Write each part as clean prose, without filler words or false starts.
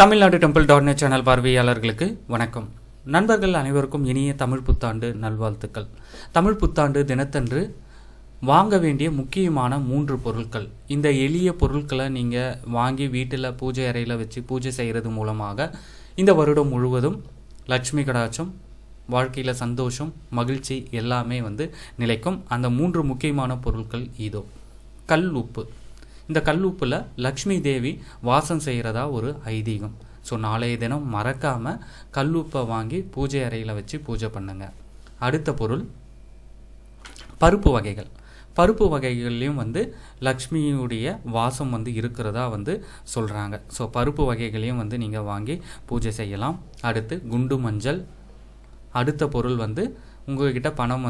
Tamil Nadu temple dot channel பார்வையாளர்களுக்கு வணக்கம். நண்பர்கள் அனைவருக்கும் இனிய தமிழ் புத்தாண்டு நல்வாழ்த்துக்கள். தமிழ் புத்தாண்டு தினத்தன்று வாங்க வேண்டிய முக்கியமான 3 பொருட்கள். இந்த எளிய பொருட்களை நீங்கள் வாங்கி வீட்டில் பூஜை அறையில் வச்சு பூஜை செய்கிறது மூலமாக இந்த வருடம் முழுவதும் லட்சுமி கடாட்சம், வாழ்க்கையில் சந்தோஷம், மகிழ்ச்சி எல்லாமே நிலைக்கும். அந்த 3 முக்கியமான பொருட்கள் இதோ. கல் உப்பு. இந்த கல் உப்பில் லக்ஷ்மி தேவி வாசம் செய்கிறதா ஒரு ஐதீகம். ஸோ நாளைய தினம் மறக்காமல் கல் உப்பை வாங்கி பூஜை அறையில் வச்சு பூஜை பண்ணுங்க. அடுத்த பொருள் பருப்பு வகைகள். பருப்பு வகைகள்லையும் லக்ஷ்மியுடைய வாசம் இருக்கிறதா சொல்கிறாங்க. ஸோ பருப்பு வகைகளையும் நீங்கள் வாங்கி பூஜை செய்யலாம். அடுத்து குண்டு மஞ்சள். அடுத்த பொருள் உங்கள்கிட்ட பணம்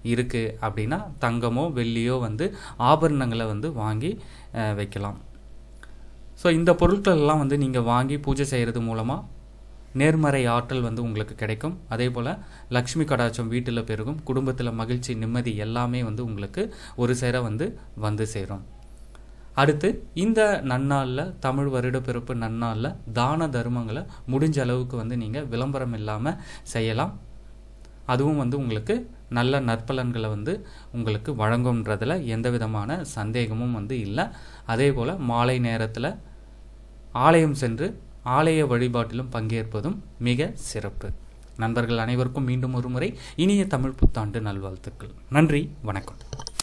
இருக்குது அப்படின்னா தங்கமோ வெள்ளியோ ஆபரணங்களை வாங்கி வைக்கலாம். ஸோ இந்த பொருட்கள் எல்லாம் நீங்கள் வாங்கி பூஜை செய்கிறது மூலமாக நேர்மறை ஆற்றல் உங்களுக்கு கிடைக்கும். அதே போல் லக்ஷ்மி கடாட்சம் வீட்டில் பெருகும். குடும்பத்தில் மகிழ்ச்சி, நிம்மதி எல்லாமே உங்களுக்கு ஒரு சேர வந்து சேரும். அடுத்து இந்த நன்னாளில், தமிழ் வருட பிறப்பு நன்னாளில் தான தர்மங்களை முடிஞ்ச அளவுக்கு நீங்கள் விளம்பரம் இல்லாமல் செய்யலாம். அதுவும் உங்களுக்கு நல்ல நற்பலன்களை உங்களுக்கு வழங்கும்ன்றதில் எந்த விதமான சந்தேகமும் இல்லை. அதே போல் மாலை நேரத்தில் ஆலயம் சென்று ஆலய வழிபாட்டிலும் பங்கேற்பதும் மிக சிறப்பு. நண்பர்கள் அனைவருக்கும் மீண்டும் ஒரு முறை இனிய தமிழ் புத்தாண்டு நல்வாழ்த்துக்கள். நன்றி, வணக்கம்.